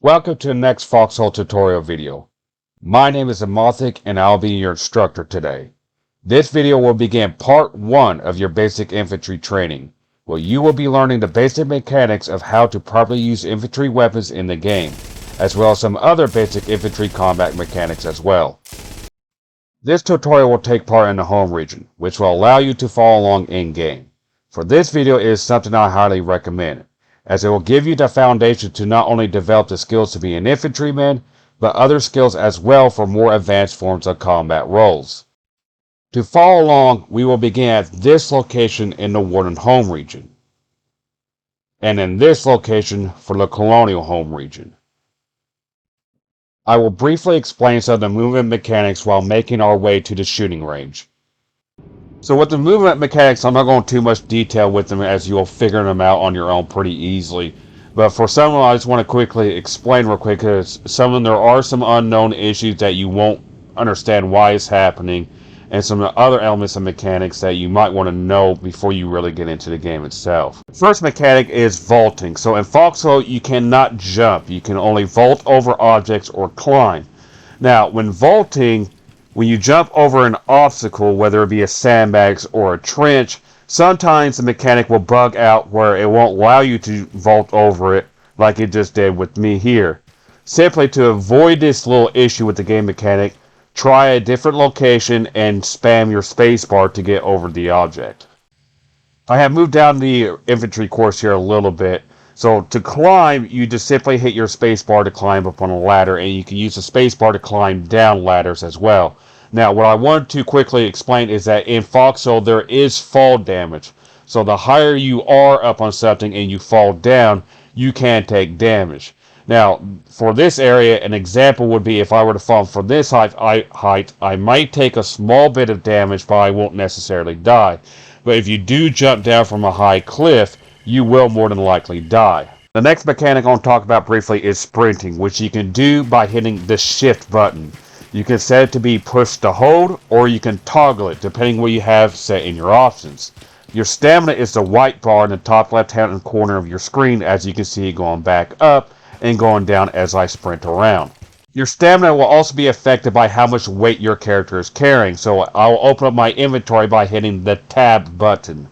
Welcome to the next Foxhole tutorial video. My name is Amothic and I'll be your instructor today. This video will begin part 1 of your basic infantry training, where you will be learning the basic mechanics of how to properly use infantry weapons in the game, as well as some other basic infantry combat mechanics as well. This tutorial will take part in the home region, which will allow you to follow along in game. For this video, it is something I highly recommend, as it will give you the foundation to not only develop the skills to be an infantryman, but other skills as well for more advanced forms of combat roles. To follow along, we will begin at this location in the Warden home region, and in this location for the Colonial home region. I will briefly explain some of the movement mechanics while making our way to the shooting range. So with the movement mechanics, I'm not going into too much detail with them, as you'll figure them out on your own pretty easily. But for some of them, I just want to quickly explain real quick, because some of them, there are some unknown issues that you won't understand why it's happening, and some other elements of mechanics that you might want to know before you really get into the game itself. The first mechanic is vaulting. So in Foxhole, you cannot jump. You can only vault over objects or climb. Now, when vaulting, when you jump over an obstacle, whether it be a sandbags or a trench, sometimes the mechanic will bug out where it won't allow you to vault over it like it just did with me here. Simply to avoid this little issue with the game mechanic, try a different location and spam your spacebar to get over the object. I have moved down the infantry course here a little bit. So to climb, you just simply hit your spacebar to climb up on a ladder, and you can use the spacebar to climb down ladders as well. Now, what I wanted to quickly explain is that in Foxhole, there is fall damage. So the higher you are up on something and you fall down, you can take damage. Now, for this area, an example would be if I were to fall from this height, I might take a small bit of damage, but I won't necessarily die. But if you do jump down from a high cliff, you will more than likely die. The next mechanic I want to talk about briefly is sprinting, which you can do by hitting the shift button. You can set it to be push to hold, or you can toggle it depending what you have set in your options. Your stamina is the white bar in the top left hand corner of your screen, as you can see going back up and going down as I sprint around. Your stamina will also be affected by how much weight your character is carrying, so I'll open up my inventory by hitting the tab button.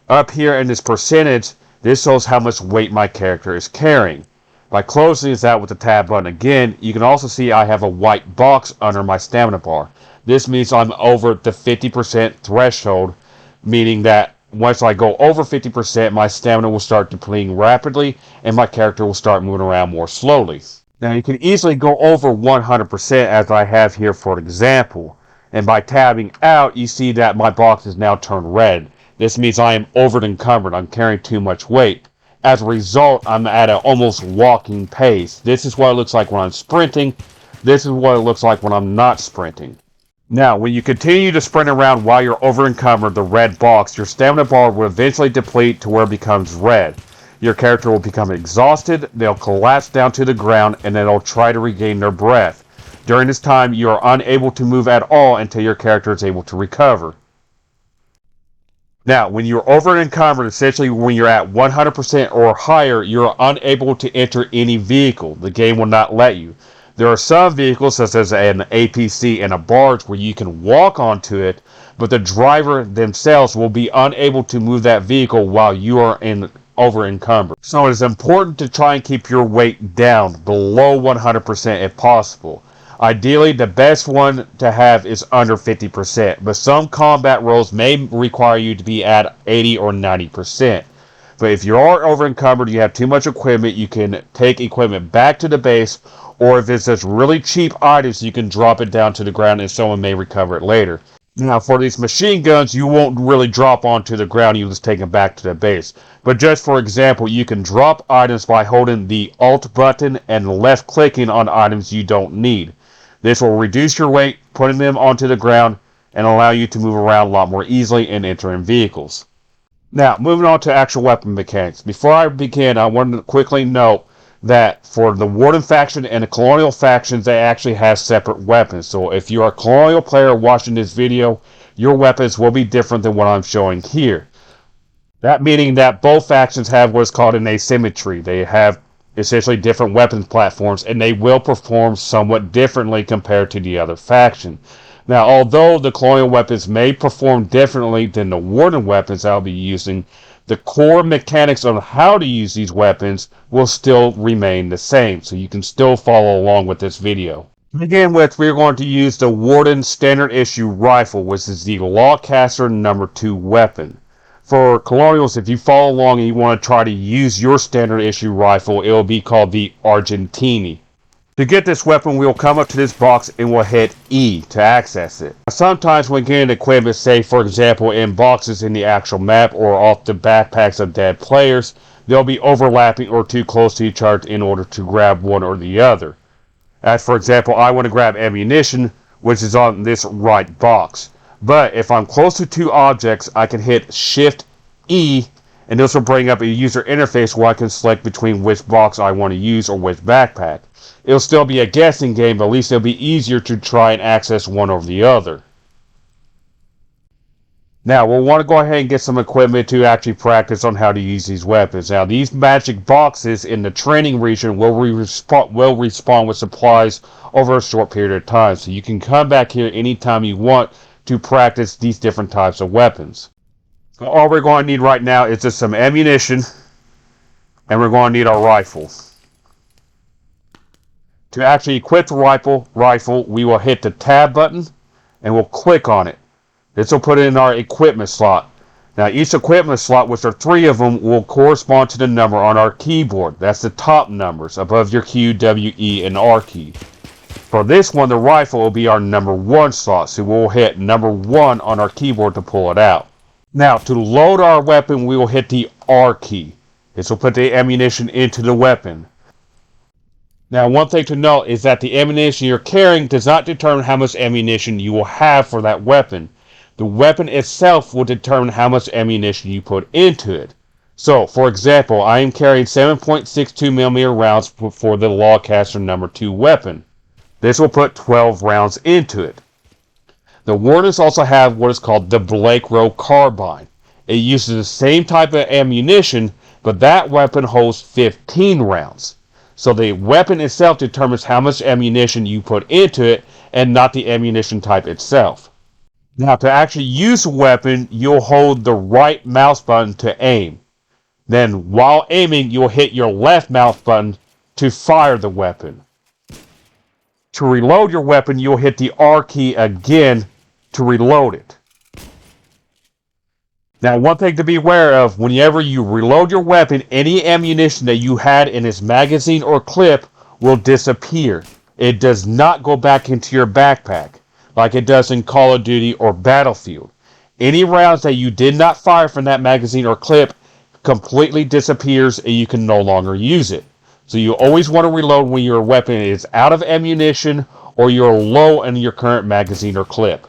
Up here in this percentage, this shows how much weight my character is carrying. By closing this out with the tab button again, you can also see I have a white box under my stamina bar. This means I'm over the 50% threshold, meaning that once I go over 50%, my stamina will start depleting rapidly and my character will start moving around more slowly. Now you can easily go over 100%, as I have here for example, and by tabbing out, you see that my box is now turned red. This means I am over encumbered. I'm carrying too much weight. As a result, I'm at an almost walking pace. This is what it looks like when I'm sprinting. This is what it looks like when I'm not sprinting. Now, when you continue to sprint around while you're over encumbered, the red box, your stamina bar will eventually deplete to where it becomes red. Your character will become exhausted, they'll collapse down to the ground, and then they'll try to regain their breath. During this time, you are unable to move at all until your character is able to recover. Now, when you're over encumbered, essentially when you're at 100% or higher, you're unable to enter any vehicle. The game will not let you. There are some vehicles, such as an APC and a barge, where you can walk onto it, but the driver themselves will be unable to move that vehicle while you are over encumbered. So it is important to try and keep your weight down below 100% if possible. Ideally, the best one to have is under 50%, but some combat roles may require you to be at 80 or 90%. But if you are over encumbered, you have too much equipment, you can take equipment back to the base, or if it's just really cheap items, you can drop it down to the ground and someone may recover it later. Now, for these machine guns, you won't really drop onto the ground, you just take them back to the base. But just for example, you can drop items by holding the Alt button and left clicking on items you don't need. This will reduce your weight, putting them onto the ground, and allow you to move around a lot more easily and enter in vehicles. Now, moving on to actual weapon mechanics. Before I begin, I wanted to quickly note that for the Warden faction and the Colonial factions, they actually have separate weapons. So if you're a Colonial player watching this video, your weapons will be different than what I'm showing here. That meaning that both factions have what's called an asymmetry. They have essentially different weapons platforms, and they will perform somewhat differently compared to the other faction. Now, although the colonial weapons may perform differently than the warden weapons I'll be using, the core mechanics on how to use these weapons will still remain the same, so you can still follow along with this video. To begin with, we're going to use the Warden Standard Issue Rifle, which is the Lawcaster number 2 weapon. For Colonials, if you follow along and you want to try to use your Standard Issue Rifle, it will be called the Argentini. To get this weapon, we'll come up to this box and we'll hit E to access it. Sometimes when getting equipment, say for example in boxes in the actual map or off the backpacks of dead players, they'll be overlapping or too close to each other in order to grab one or the other. As for example, I want to grab ammunition, which is on this right box. But if I'm close to two objects, I can hit Shift E, and this will bring up a user interface where I can select between which box I want to use or which backpack. It'll still be a guessing game, but at least it'll be easier to try and access one over the other. Now, we'll want to go ahead and get some equipment to actually practice on how to use these weapons. Now, these magic boxes in the training region will respawn with supplies over a short period of time. So you can come back here anytime you want to practice these different types of weapons. So all we're going to need right now is just some ammunition, and we're going to need our rifle. To actually equip the rifle, we will hit the tab button and we'll click on it. This will put it in our equipment slot. Now each equipment slot, which are 3 of them, will correspond to the number on our keyboard. That's the top numbers above your Q, W, E, and R key. For this one, the rifle will be our number 1 slot, so we'll hit number 1 on our keyboard to pull it out. Now to load our weapon, we will hit the R key. This will put the ammunition into the weapon. Now, one thing to note is that the ammunition you're carrying does not determine how much ammunition you will have for that weapon. The weapon itself will determine how much ammunition you put into it. So, for example, I am carrying 7.62mm rounds for the Lawcaster number 2 weapon. This will put 12 rounds into it. The Wardens also have what is called the Blake Row Carbine. It uses the same type of ammunition, but that weapon holds 15 rounds. So the weapon itself determines how much ammunition you put into it and not the ammunition type itself. Now to actually use the weapon, you'll hold the right mouse button to aim. Then while aiming, you'll hit your left mouse button to fire the weapon. To reload your weapon, you'll hit the R key again to reload it. Now, one thing to be aware of, whenever you reload your weapon, any ammunition that you had in its magazine or clip will disappear. It does not go back into your backpack like it does in Call of Duty or Battlefield. Any rounds that you did not fire from that magazine or clip completely disappears and you can no longer use it. So you always want to reload when your weapon is out of ammunition or you're low in your current magazine or clip.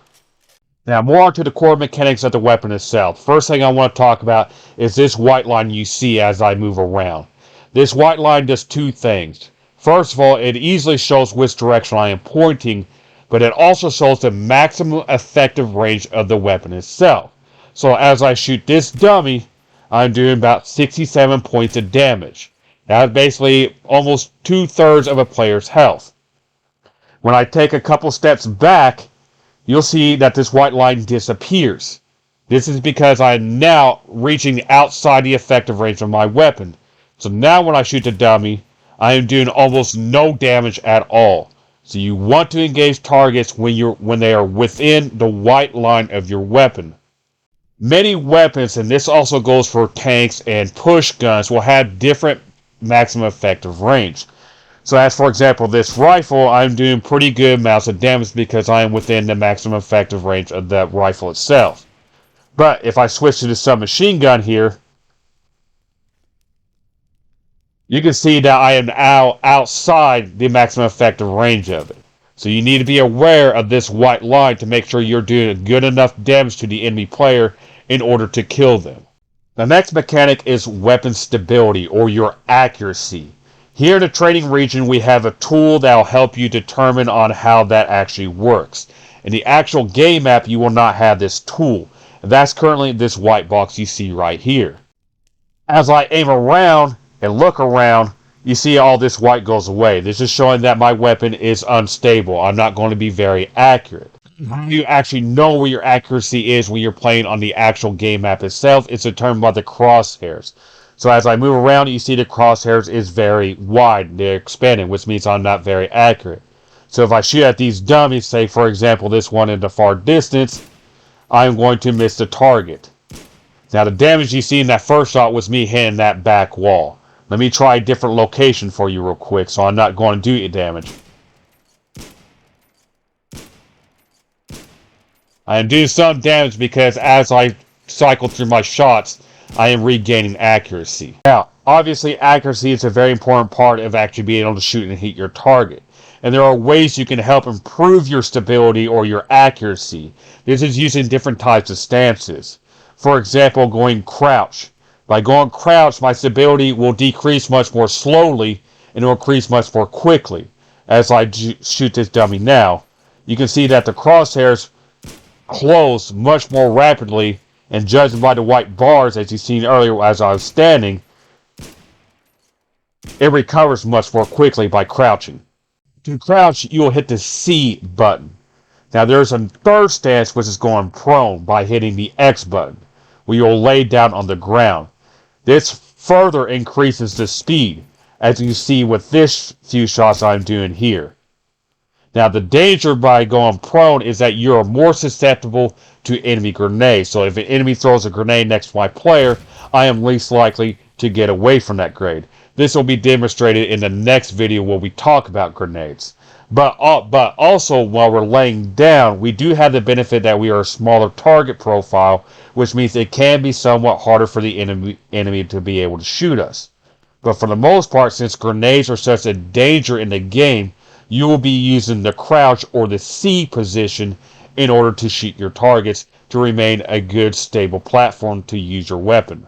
Now, more on to the core mechanics of the weapon itself. First thing I want to talk about is this white line you see as I move around. This white line does 2 things. First of all, it easily shows which direction I am pointing, but it also shows the maximum effective range of the weapon itself. So as I shoot this dummy, I'm doing about 67 points of damage. That's basically almost 2/3 of a player's health. When I take a couple steps back, you'll see that this white line disappears. This is because I'm now reaching outside the effective range of my weapon. So now when I shoot the dummy, I am doing almost no damage at all. So you want to engage targets when they are within the white line of your weapon. Many weapons, and this also goes for tanks and push guns, will have different maximum effective range. So as for example, this rifle, I'm doing pretty good amounts of damage because I am within the maximum effective range of that rifle itself. But if I switch to the submachine gun here, you can see that I am now outside the maximum effective range of it. So you need to be aware of this white line to make sure you're doing good enough damage to the enemy player in order to kill them. The next mechanic is weapon stability, or your accuracy. Here in the training region, we have a tool that will help you determine on how that actually works. In the actual game map, you will not have this tool. That's currently this white box you see right here. As I aim around and look around, you see all this white goes away. This is showing that my weapon is unstable. I'm not going to be very accurate. You actually know where your accuracy is when you're playing on the actual game map itself. It's determined by the crosshairs. So as I move around, you see the crosshairs is very wide. They're expanding, which means I'm not very accurate. So if I shoot at these dummies, say for example this one in the far distance, I'm going to miss the target. Now the damage you see in that first shot was me hitting that back wall. Let me try a different location for you real quick so I'm not going to do you damage. I am doing some damage because as I cycle through my shots, I am regaining accuracy. Now, obviously accuracy is a very important part of actually being able to shoot and hit your target. And there are ways you can help improve your stability or your accuracy. This is using different types of stances. For example, going crouch. By going crouch, my stability will decrease much more slowly and it will increase much more quickly. As I shoot this dummy now, you can see that the crosshairs close much more rapidly, and judging by the white bars as you seen earlier as I was standing, it recovers much more quickly by crouching. To crouch, you will hit the C button. Now there's a third stance which is going prone by hitting the X button, where you'll lay down on the ground. This further increases the speed, as you see with this few shots I'm doing here. Now the danger by going prone is that you are more susceptible to enemy grenades. So if an enemy throws a grenade next to my player, I am least likely to get away from that grenade. This will be demonstrated in the next video where we talk about grenades. But also while we're laying down, we do have the benefit that we are a smaller target profile, which means it can be somewhat harder for the enemy to be able to shoot us. But for the most part, since grenades are such a danger in the game, you will be using the crouch or the C position in order to shoot your targets to remain a good stable platform to use your weapon.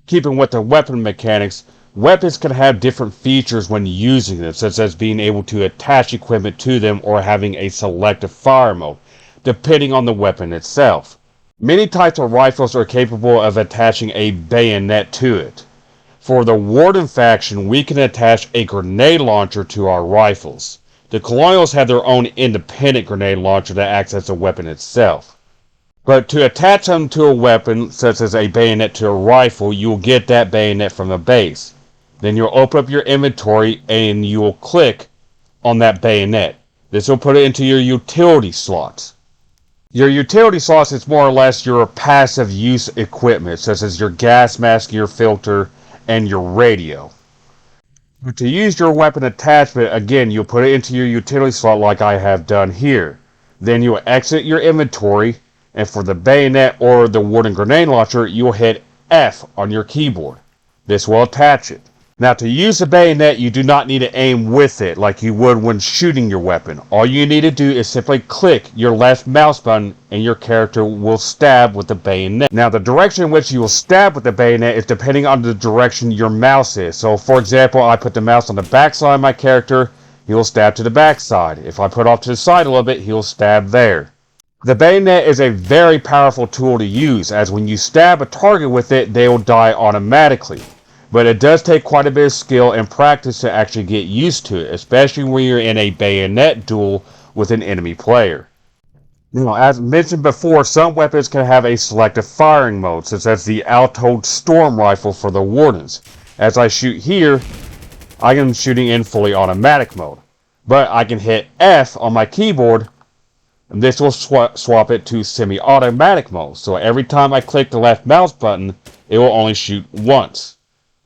Keeping with the weapon mechanics, weapons can have different features when using them, such as being able to attach equipment to them or having a selective fire mode, depending on the weapon itself. Many types of rifles are capable of attaching a bayonet to it. For the Warden faction, we can attach a grenade launcher to our rifles. The Colonials have their own independent grenade launcher that acts as a weapon itself. But to attach them to a weapon, such as a bayonet to a rifle, you will get that bayonet from the base. Then you'll open up your inventory and you will click on that bayonet. This will put it into your utility slots. Your utility slots is more or less your passive use equipment, such as your gas mask, your filter, and your radio. But to use your weapon attachment, again, you'll put it into your utility slot like I have done here. Then you'll exit your inventory, and for the bayonet or the Warden grenade launcher, you'll hit F on your keyboard. This will attach it. Now to use the bayonet, you do not need to aim with it like you would when shooting your weapon. All you need to do is simply click your left mouse button and your character will stab with the bayonet. Now the direction in which you will stab with the bayonet is depending on the direction your mouse is. So for example, I put the mouse on the back side of my character, he will stab to the back side. If I put off to the side a little bit, he will stab there. The bayonet is a very powerful tool to use, as when you stab a target with it, they will die automatically. But it does take quite a bit of skill and practice to actually get used to it, especially when you're in a bayonet duel with an enemy player. Now, as mentioned before, some weapons can have a selective firing mode, such as the Alto Storm Rifle for the Wardens. As I shoot here, I am shooting in fully automatic mode. But I can hit F on my keyboard, and this will swap it to semi-automatic mode. So every time I click the left mouse button, it will only shoot once.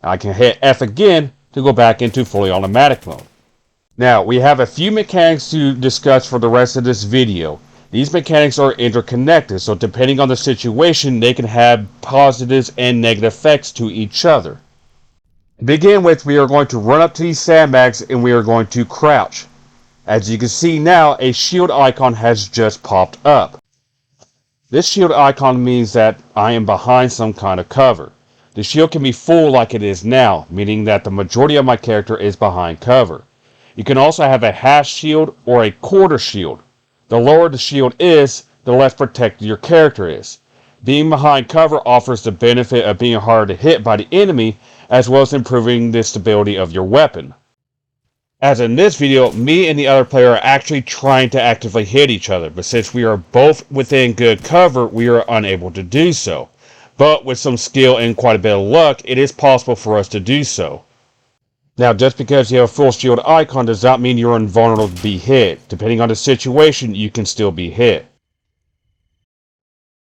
I can hit F again to go back into fully automatic mode. Now, we have a few mechanics to discuss for the rest of this video. These mechanics are interconnected, so depending on the situation, they can have positives and negative effects to each other. To begin with, we are going to run up to these sandbags and we are going to crouch. As you can see now, a shield icon has just popped up. This shield icon means that I am behind some kind of cover. The shield can be full like it is now, meaning that the majority of my character is behind cover. You can also have a half shield or a quarter shield. The lower the shield is, the less protected your character is. Being behind cover offers the benefit of being harder to hit by the enemy, as well as improving the stability of your weapon. As in this video, me and the other player are actually trying to actively hit each other, but since we are both within good cover, we are unable to do so. But with some skill and quite a bit of luck, it is possible for us to do so. Now, just because you have a full shield icon does not mean you're invulnerable to be hit. Depending on the situation, you can still be hit.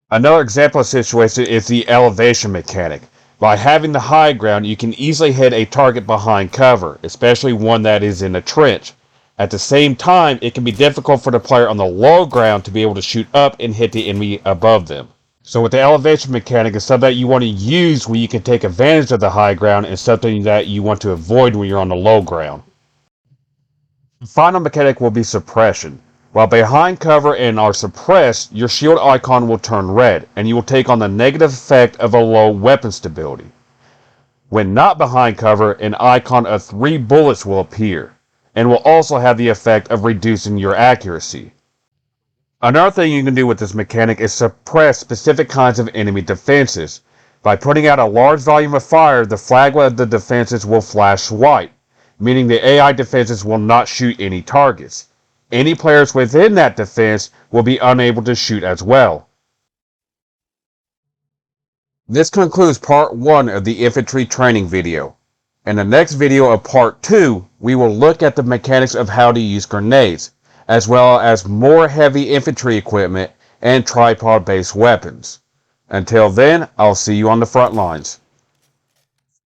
Another example of situation is the elevation mechanic. By having the high ground, you can easily hit a target behind cover, especially one that is in a trench. At the same time, it can be difficult for the player on the low ground to be able to shoot up and hit the enemy above them. So with the elevation mechanic, it's something that you want to use when you can take advantage of the high ground and something that you want to avoid when you're on the low ground. The final mechanic will be suppression. While behind cover and are suppressed, your shield icon will turn red, and you will take on the negative effect of a low weapon stability. When not behind cover, an icon of 3 bullets will appear, and will also have the effect of reducing your accuracy. Another thing you can do with this mechanic is suppress specific kinds of enemy defenses. By putting out a large volume of fire, the flag of the defenses will flash white, meaning the AI defenses will not shoot any targets. Any players within that defense will be unable to shoot as well. This concludes part 1 of the infantry training video. In the next video of part 2, we will look at the mechanics of how to use grenades, as well as more heavy infantry equipment and tripod-based weapons. Until then, I'll see you on the front lines.